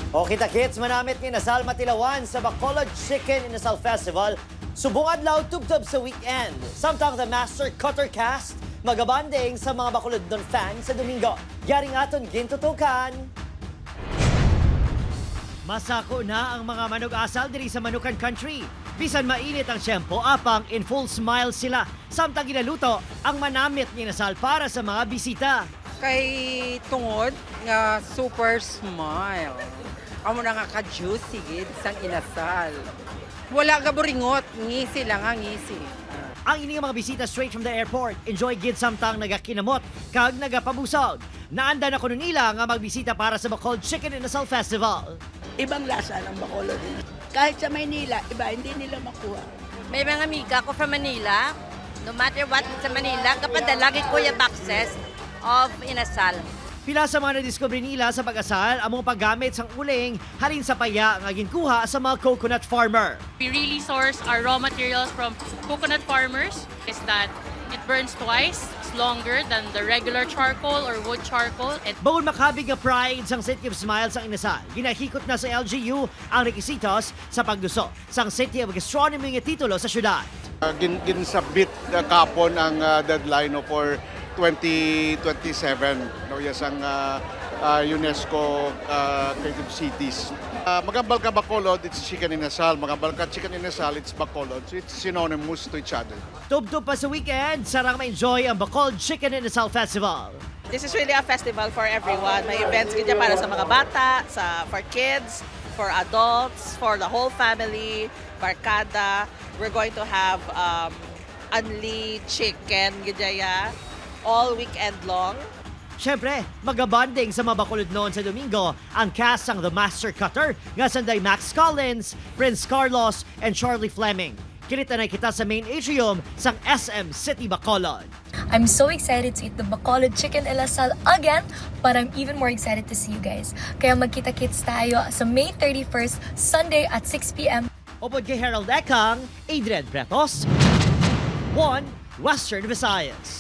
O kita-kits, manamit ni Nasal Matilawan sa Bacolod Chicken Inasal Festival. Subong adlaw tubtob sa weekend. Samtang the Master Cutter Cast, magabanding sa mga Bacolod Don fans sa Domingo. Yaring aton gintutukan. Masako na ang mga manug-asal diri sa Manukan Country. Bisan mainit ang tiyempo, apang in full smile sila. Samtang ginaluto ang manamit ni Nasal para sa mga bisita. Kay tungod nga super smile. Amo na nga ka-juicy gid sang inasal. Wala ka buringot, ngisi lang ang ngisi. Ang ining mga bisita straight from the airport, enjoy gid samtang nagakinamot kag nagapabusog. Naanda na kuno nila nga magbisita para sa Bacolod Chicken Inasal Festival. Ibang lasa ng Bacolod. Kahit sa Maynila, iba, hindi nila makuha. May mga amiga ko from Manila. No matter what sa Manila, kapadala lagi ko yung boxes of inasal. Pila sa mga nadiskubre nila sa pag-asal among paggamit sang uling halin sa paya nga ginkuha sa mga coconut farmer. We really source our raw materials from coconut farmers. Is that it burns twice. It's longer than the regular charcoal or wood charcoal. Bawal makabig nga pride sang City of Smiles ang inasal. Ginahikot na sa LGU ang requisitos sa pagduso sang City of Gastronomy nga titulo sa syudad. Ginsabit kapon ang deadline for 2027 no yes ang UNESCO Creative Cities. Magambal ka Bacolod, it's chicken inasal. Magambal ka chicken inasal, it's Bacolod. So it's synonymous to each other. Tubtub pa sa weekend, sarang ma-enjoy ang Bacolod Chicken Inasal Festival. This is really a festival for everyone. May events ganyan para sa mga bata, for kids, for adults, for the whole family, barkada. We're going to have unli chicken ganyan all weekend long. Siyempre, magabanding sa mga Bacolod noon sa Domingo ang cast ng The Master Cutter nga sanday Max Collins, Prince Carlos, and Charlie Fleming. Kinita na kita sa main atrium sang SM City Bacolod. I'm so excited to eat the Bacolod Chicken Inasal again, but I'm even more excited to see you guys. Kaya magkita-kits tayo sa May 31st, Sunday at 6 p.m. Upod kay Harold Ekang, Adrian Bretos, 1 Western Visayas.